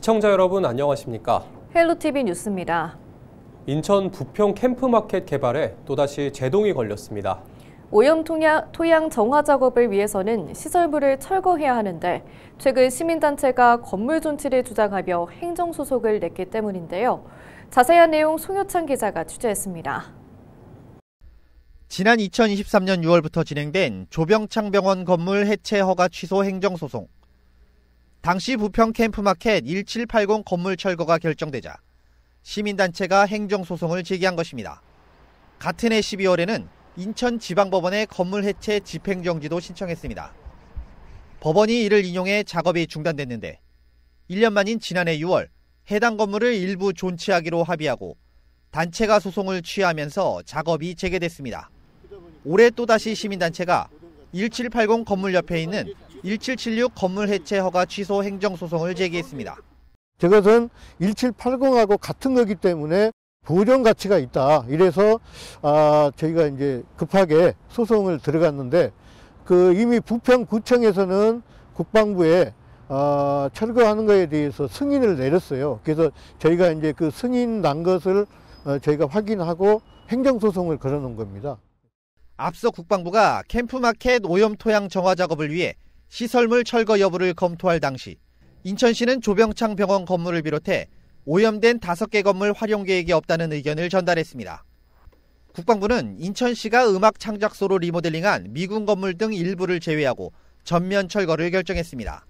시청자 여러분 안녕하십니까? 헬로티비 뉴스입니다. 인천 부평 캠프마켓 개발에 또다시 제동이 걸렸습니다. 오염 토양 정화 작업을 위해서는 시설물을 철거해야 하는데 최근 시민단체가 건물 존치를 주장하며 행정소송을 냈기 때문인데요. 자세한 내용 송효찬 기자가 취재했습니다. 지난 2023년 6월부터 진행된 조병창병원 건물 해체 허가 취소 행정소송. 당시 부평 캠프마켓 1780 건물 철거가 결정되자 시민단체가 행정소송을 제기한 것입니다. 같은 해 12월에는 인천지방법원에 건물 해체 집행정지도 신청했습니다. 법원이 이를 인용해 작업이 중단됐는데 1년 만인 지난해 6월 해당 건물을 일부 존치하기로 합의하고 단체가 소송을 취하하면서 작업이 재개됐습니다. 올해 또다시 시민단체가 1780 건물 옆에 있는 1776 건물 해체 허가 취소 행정소송을 제기했습니다. 저것은 1780하고 같은 거기 때문에 보존 가치가 있다. 이래서 저희가 이제 급하게 소송을 들어갔는데 이미 부평구청에서는 국방부에 철거하는 것에 대해서 승인을 내렸어요. 그래서 저희가 이제 그 승인 난 것을 저희가 확인하고 행정소송을 걸어놓은 겁니다. 앞서 국방부가 캠프마켓 오염 토양 정화 작업을 위해 시설물 철거 여부를 검토할 당시 인천시는 조병창 병원 건물을 비롯해 오염된 5개 건물 활용 계획이 없다는 의견을 전달했습니다. 국방부는 인천시가 음악 창작소로 리모델링한 미군 건물 등 일부를 제외하고 전면 철거를 결정했습니다.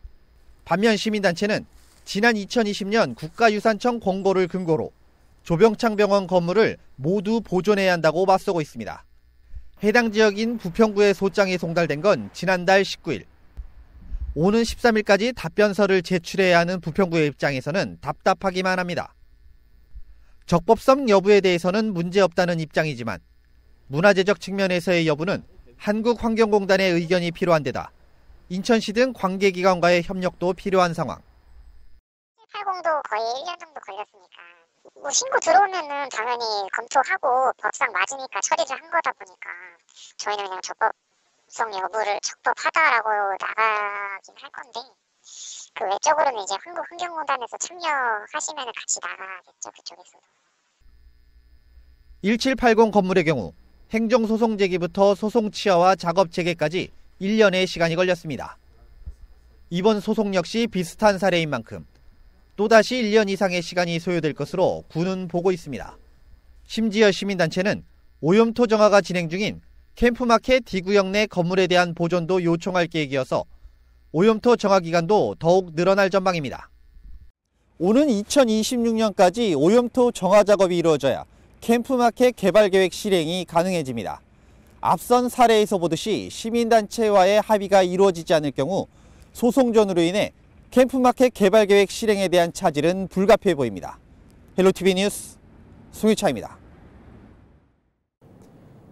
반면 시민단체는 지난 2020년 국가유산청 공고를 근거로 조병창 병원 건물을 모두 보존해야 한다고 맞서고 있습니다. 해당 지역인 부평구에 소장이 송달된 건 지난달 19일. 오는 13일까지 답변서를 제출해야 하는 부평구의 입장에서는 답답하기만 합니다. 적법성 여부에 대해서는 문제없다는 입장이지만 문화재적 측면에서의 여부는 한국환경공단의 의견이 필요한 데다 인천시 등 관계기관과의 협력도 필요한 상황. 80도 거의 1년 정도 걸렸으니까 신고 들어오면은 당연히 검토하고 법상 맞으니까 처리를 한 거다 보니까 저희는 그냥 적법성 여부를 적법하다라고 나가긴 할 건데 그 외적으로는 이제 한국환경공단에서 참여하시면 같이 나가겠죠, 그쪽에서도. 1780 건물의 경우 행정소송 제기부터 소송 취하와 작업 재개까지 1년의 시간이 걸렸습니다. 이번 소송 역시 비슷한 사례인 만큼 또다시 1년 이상의 시간이 소요될 것으로 군은 보고 있습니다. 심지어 시민단체는 오염토 정화가 진행 중인 캠프마켓 D구역 내 건물에 대한 보존도 요청할 계획이어서 오염토 정화 기간도 더욱 늘어날 전망입니다. 오는 2026년까지 오염토 정화 작업이 이루어져야 캠프마켓 개발 계획 실행이 가능해집니다. 앞선 사례에서 보듯이 시민단체와의 합의가 이루어지지 않을 경우 소송전으로 인해 캠프마켓 개발 계획 실행에 대한 차질은 불가피해 보입니다. 헬로티비 뉴스 송유차입니다.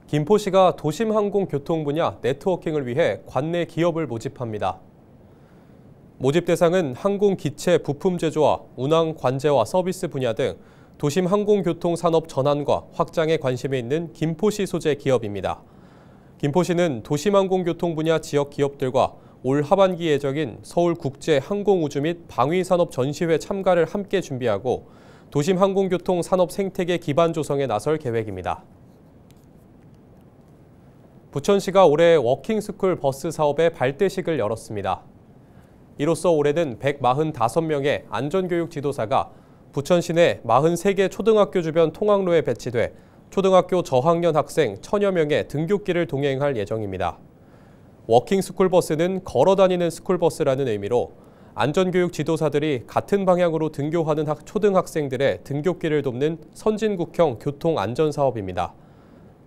김포시가 도심항공교통 분야 네트워킹을 위해 관내 기업을 모집합니다. 모집 대상은 항공기체 부품 제조와 운항 관제와 서비스 분야 등 도심항공교통 산업 전환과 확장에 관심이 있는 김포시 소재 기업입니다. 김포시는 도심항공교통 분야 지역 기업들과 올 하반기 예정인 서울국제항공우주 및 방위산업 전시회 참가를 함께 준비하고 도심항공교통 산업 생태계 기반 조성에 나설 계획입니다. 부천시가 올해 워킹스쿨 버스 사업의 발대식을 열었습니다. 이로써 올해는 145명의 안전교육 지도사가 부천시 내 43개 초등학교 주변 통학로에 배치돼 초등학교 저학년 학생 1000여 명의 등굣길을 동행할 예정입니다. 워킹 스쿨버스는 걸어다니는 스쿨버스라는 의미로 안전교육 지도사들이 같은 방향으로 등교하는 초등학생들의 등굣길을 돕는 선진국형 교통안전사업입니다.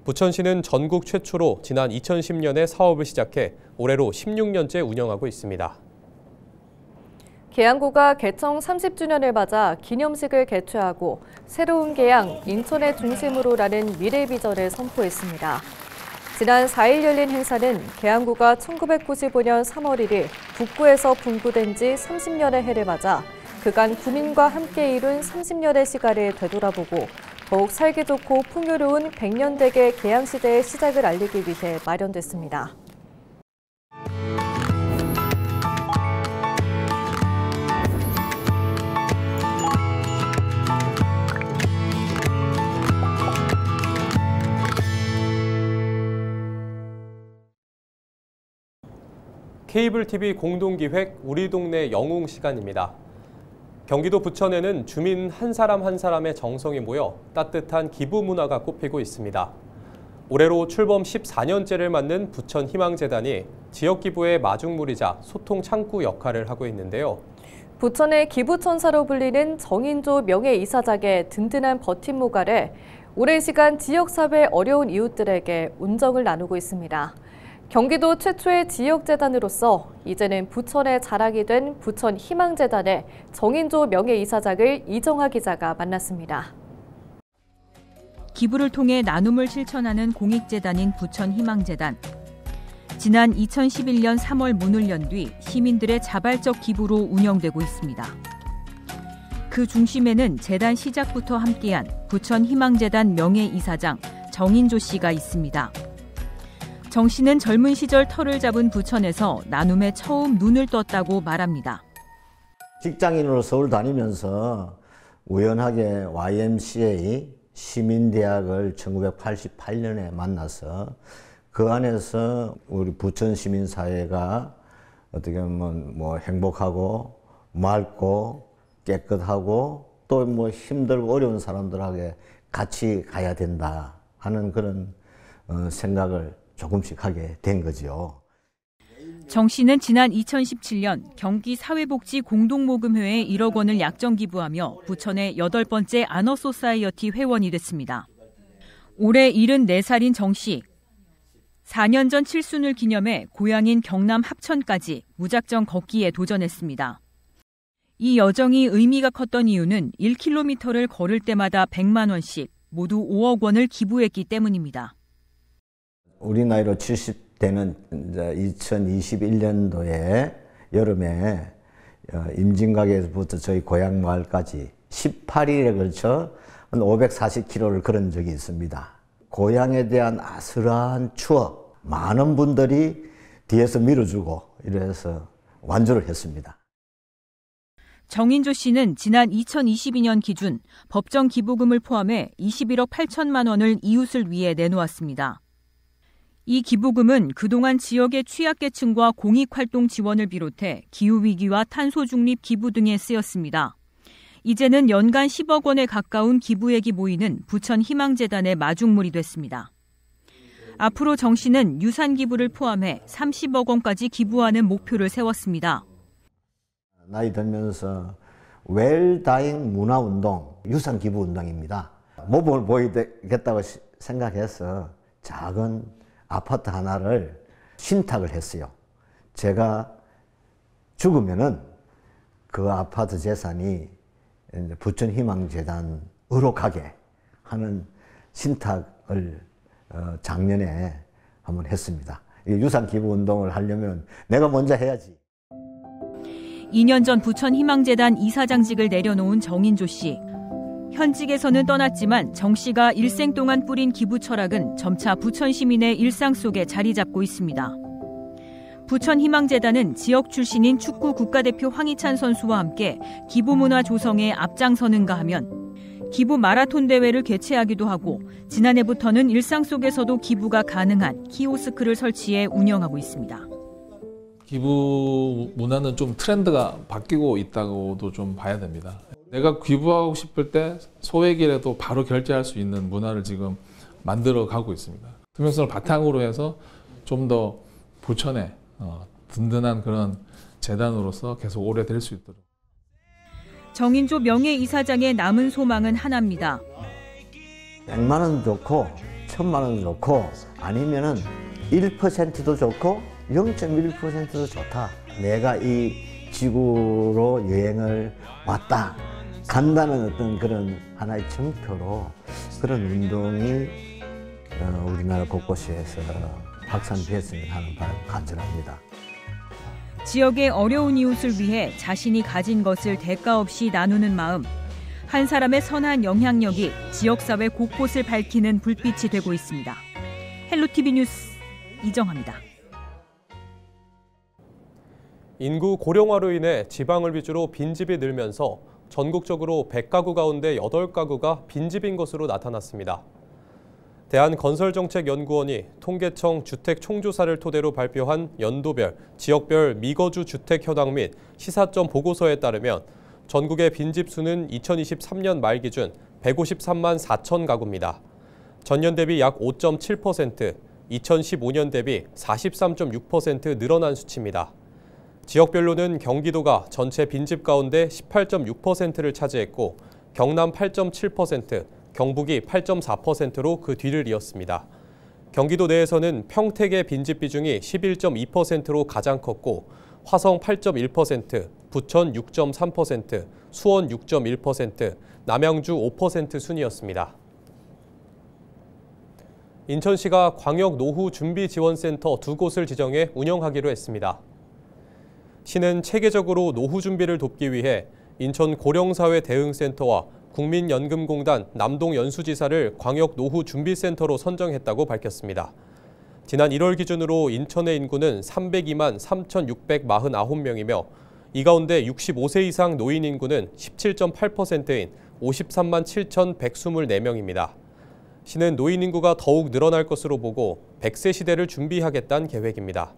부천시는 전국 최초로 지난 2010년에 사업을 시작해 올해로 16년째 운영하고 있습니다. 계양구가 개청 30주년을 맞아 기념식을 개최하고 새로운 계양, 인천의 중심으로라는 미래 비전을 선포했습니다. 지난 4일 열린 행사는 계양구가 1995년 3월 1일 북구에서 분구된 지 30년의 해를 맞아 그간 구민과 함께 이룬 30년의 시간을 되돌아보고 더욱 살기 좋고 풍요로운 100년대계 계양시대의 시작을 알리기 위해 마련됐습니다. 케이블 TV 공동기획 우리 동네 영웅 시간입니다. 경기도 부천에는 주민 한 사람 한 사람의 정성이 모여 따뜻한 기부 문화가 꽃피고 있습니다. 올해로 출범 14년째를 맞는 부천 희망재단이 지역 기부의 마중물이자 소통 창구 역할을 하고 있는데요. 부천의 기부천사로 불리는 정인조 명예이사장의 든든한 버팀목 아래 오랜 시간 지역사회 어려운 이웃들에게 온정을 나누고 있습니다. 경기도 최초의 지역재단으로서 이제는 부천의 자랑이 된 부천 희망재단의 정인조 명예이사장을 이정하 기자가 만났습니다. 기부를 통해 나눔을 실천하는 공익재단인 부천 희망재단. 지난 2011년 3월 문을 연 뒤 시민들의 자발적 기부로 운영되고 있습니다. 그 중심에는 재단 시작부터 함께한 부천 희망재단 명예이사장 정인조 씨가 있습니다. 정 씨는 젊은 시절 터를 잡은 부천에서 나눔에 처음 눈을 떴다고 말합니다. 직장인으로 서울 다니면서 우연하게 YMCA 시민대학을 1988년에 만나서 그 안에서 우리 부천 시민사회가 어떻게 보면 행복하고 맑고 깨끗하고 또 힘들고 어려운 사람들하고 같이 가야 된다 하는 그런 생각을 조금씩 하게 된 거죠. 정 씨는 지난 2017년 경기 사회복지 공동모금회에 1억 원을 약정 기부하며 부천의 8번째 아너소사이어티 회원이 됐습니다. 올해 74살인 정 씨. 4년 전 칠순을 기념해 고향인 경남 합천까지 무작정 걷기에 도전했습니다. 이 여정이 의미가 컸던 이유는 1km를 걸을 때마다 100만 원씩 모두 5억 원을 기부했기 때문입니다. 우리 나이로 70대는 2021년도에 여름에 임진각에서부터 저희 고향 마을까지 18일에 걸쳐 한 540km를 걸은 적이 있습니다. 고향에 대한 아슬한 추억, 많은 분들이 뒤에서 밀어주고 이래서 완주를 했습니다. 정인조 씨는 지난 2022년 기준 법정 기부금을 포함해 21억 8천만 원을 이웃을 위해 내놓았습니다. 이 기부금은 그동안 지역의 취약계층과 공익활동 지원을 비롯해 기후위기와 탄소중립 기부 등에 쓰였습니다. 이제는 연간 10억 원에 가까운 기부액이 모이는 부천 희망재단의 마중물이 됐습니다. 앞으로 정 씨는 유산 기부를 포함해 30억 원까지 기부하는 목표를 세웠습니다. 나이 들면서 웰다잉 문화운동, 유산 기부 운동입니다. 모범을 보이겠다고 생각해서 작은 아파트 하나를 신탁을 했어요. 제가 죽으면은 그 아파트 재산이 부천 희망재단으로 가게 하는 신탁을 작년에 한번 했습니다. 유산 기부 운동을 하려면 내가 먼저 해야지. 2년 전 부천 희망재단 이사장직을 내려놓은 정인조 씨. 현직에서는 떠났지만 정 씨가 일생 동안 뿌린 기부 철학은 점차 부천 시민의 일상 속에 자리 잡고 있습니다. 부천 희망재단은 지역 출신인 축구 국가대표 황희찬 선수와 함께 기부 문화 조성에 앞장서는가 하면 기부 마라톤 대회를 개최하기도 하고 지난해부터는 일상 속에서도 기부가 가능한 키오스크를 설치해 운영하고 있습니다. 기부 문화는 좀 트렌드가 바뀌고 있다고도 좀 봐야 됩니다. 내가 기부하고 싶을 때 소액이라도 바로 결제할 수 있는 문화를 지금 만들어 가고 있습니다. 투명성을 바탕으로 해서 좀 더 부천에 든든한 그런 재단으로서 계속 오래 될 수 있도록. 정인조 명예이사장의 남은 소망은 하나입니다. 100만 원 좋고 1000만 원 좋고 아니면은 1%도 좋고 0.1%도 좋다. 내가 이 지구로 여행을 왔다. 간다는 어떤 그런 하나의 증표로 그런 운동이 우리나라 곳곳에서 확산되었으면 하는 바람을 간절합니다. 지역의 어려운 이웃을 위해 자신이 가진 것을 대가 없이 나누는 마음. 한 사람의 선한 영향력이 지역사회 곳곳을 밝히는 불빛이 되고 있습니다. 헬로티비 뉴스 이정하입니다. 인구 고령화로 인해 지방을 위주로 빈집이 늘면서 전국적으로 100가구 가운데 8가구가 빈집인 것으로 나타났습니다. 대한건설정책연구원이 통계청 주택총조사를 토대로 발표한 연도별, 지역별 미거주 주택 현황 및 시사점 보고서에 따르면 전국의 빈집수는 2023년 말 기준 153만 4천 가구입니다. 전년 대비 약 5.7%, 2015년 대비 43.6% 늘어난 수치입니다. 지역별로는 경기도가 전체 빈집 가운데 18.6%를 차지했고 경남 8.7%, 경북이 8.4%로 그 뒤를 이었습니다. 경기도 내에서는 평택의 빈집 비중이 11.2%로 가장 컸고 화성 8.1%, 부천 6.3%, 수원 6.1%, 남양주 5% 순이었습니다. 인천시가 광역 노후 준비 지원센터 2곳을 지정해 운영하기로 했습니다. 시는 체계적으로 노후 준비를 돕기 위해 인천 고령사회 대응센터와 국민연금공단 남동연수지사를 광역 노후 준비센터로 선정했다고 밝혔습니다. 지난 1월 기준으로 인천의 인구는 302만 3,649명이며 이 가운데 65세 이상 노인 인구는 17.8%인 53만 7,124명입니다. 시는 노인 인구가 더욱 늘어날 것으로 보고 100세 시대를 준비하겠다는 계획입니다.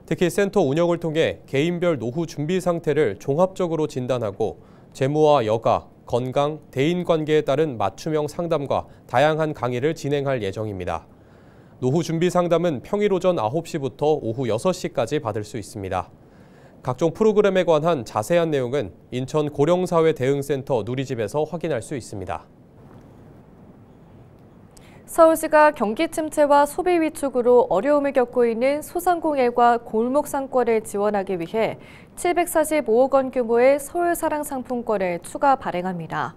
특히 센터 운영을 통해 개인별 노후 준비 상태를 종합적으로 진단하고 재무와 여가, 건강, 대인관계에 따른 맞춤형 상담과 다양한 강의를 진행할 예정입니다. 노후 준비 상담은 평일 오전 9시부터 오후 6시까지 받을 수 있습니다. 각종 프로그램에 관한 자세한 내용은 인천 고령사회 대응센터 누리집에서 확인할 수 있습니다. 서울시가 경기 침체와 소비 위축으로 어려움을 겪고 있는 소상공인과 골목 상권을 지원하기 위해 745억 원 규모의 서울사랑 상품권을 추가 발행합니다.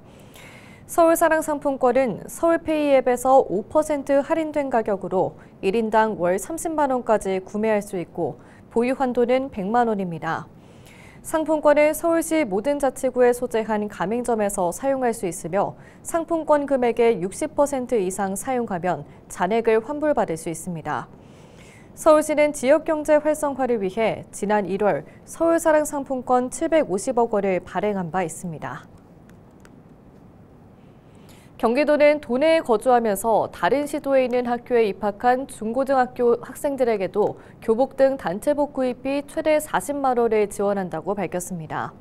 서울사랑 상품권은 서울페이 앱에서 5% 할인된 가격으로 1인당 월 30만 원까지 구매할 수 있고 보유 한도는 100만 원입니다. 상품권은 서울시 모든 자치구에 소재한 가맹점에서 사용할 수 있으며 상품권 금액의 60% 이상 사용하면 잔액을 환불받을 수 있습니다. 서울시는 지역경제 활성화를 위해 지난 1월 서울사랑 상품권 750억 원을 발행한 바 있습니다. 경기도는 도내에 거주하면서 다른 시도에 있는 학교에 입학한 중고등학교 학생들에게도 교복 등 단체복 구입비 최대 40만 원을 지원한다고 밝혔습니다.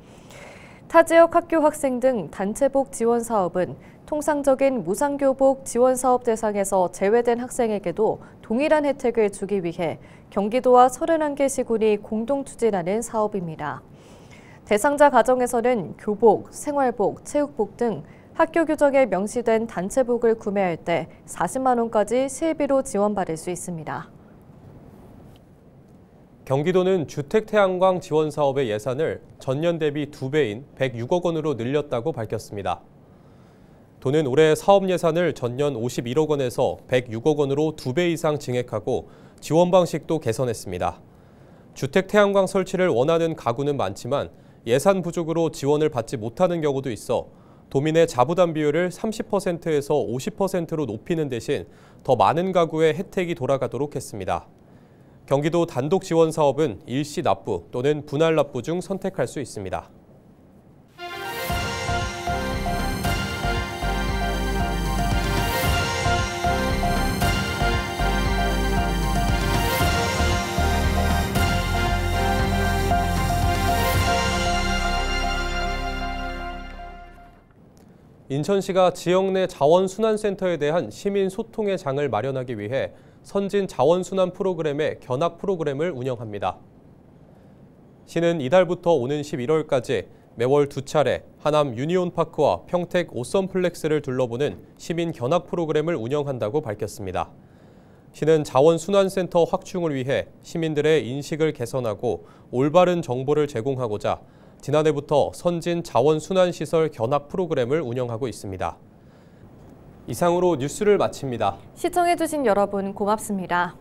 타 지역 학교 학생 등 단체복 지원 사업은 통상적인 무상교복 지원 사업 대상에서 제외된 학생에게도 동일한 혜택을 주기 위해 경기도와 31개 시군이 공동 추진하는 사업입니다. 대상자 가정에서는 교복, 생활복, 체육복 등 학교 규정에 명시된 단체복을 구매할 때 40만 원까지 실비로 지원받을 수 있습니다. 경기도는 주택태양광 지원 사업의 예산을 전년 대비 2배인 106억 원으로 늘렸다고 밝혔습니다. 도는 올해 사업 예산을 전년 51억 원에서 106억 원으로 2배 이상 증액하고 지원 방식도 개선했습니다. 주택태양광 설치를 원하는 가구는 많지만 예산 부족으로 지원을 받지 못하는 경우도 있어 도민의 자부담 비율을 30%에서 50%로 높이는 대신 더 많은 가구에 혜택이 돌아가도록 했습니다. 경기도 단독 지원 사업은 일시 납부 또는 분할 납부 중 선택할 수 있습니다. 인천시가 지역 내 자원순환센터에 대한 시민 소통의 장을 마련하기 위해 선진 자원순환 프로그램의 견학 프로그램을 운영합니다. 시는 이달부터 오는 11월까지 매월 2차례 하남 유니온파크와 평택 오썸플렉스를 둘러보는 시민 견학 프로그램을 운영한다고 밝혔습니다. 시는 자원순환센터 확충을 위해 시민들의 인식을 개선하고 올바른 정보를 제공하고자 지난해부터 선진 자원순환시설 견학 프로그램을 운영하고 있습니다. 이상으로 뉴스를 마칩니다. 시청해주신 여러분 고맙습니다.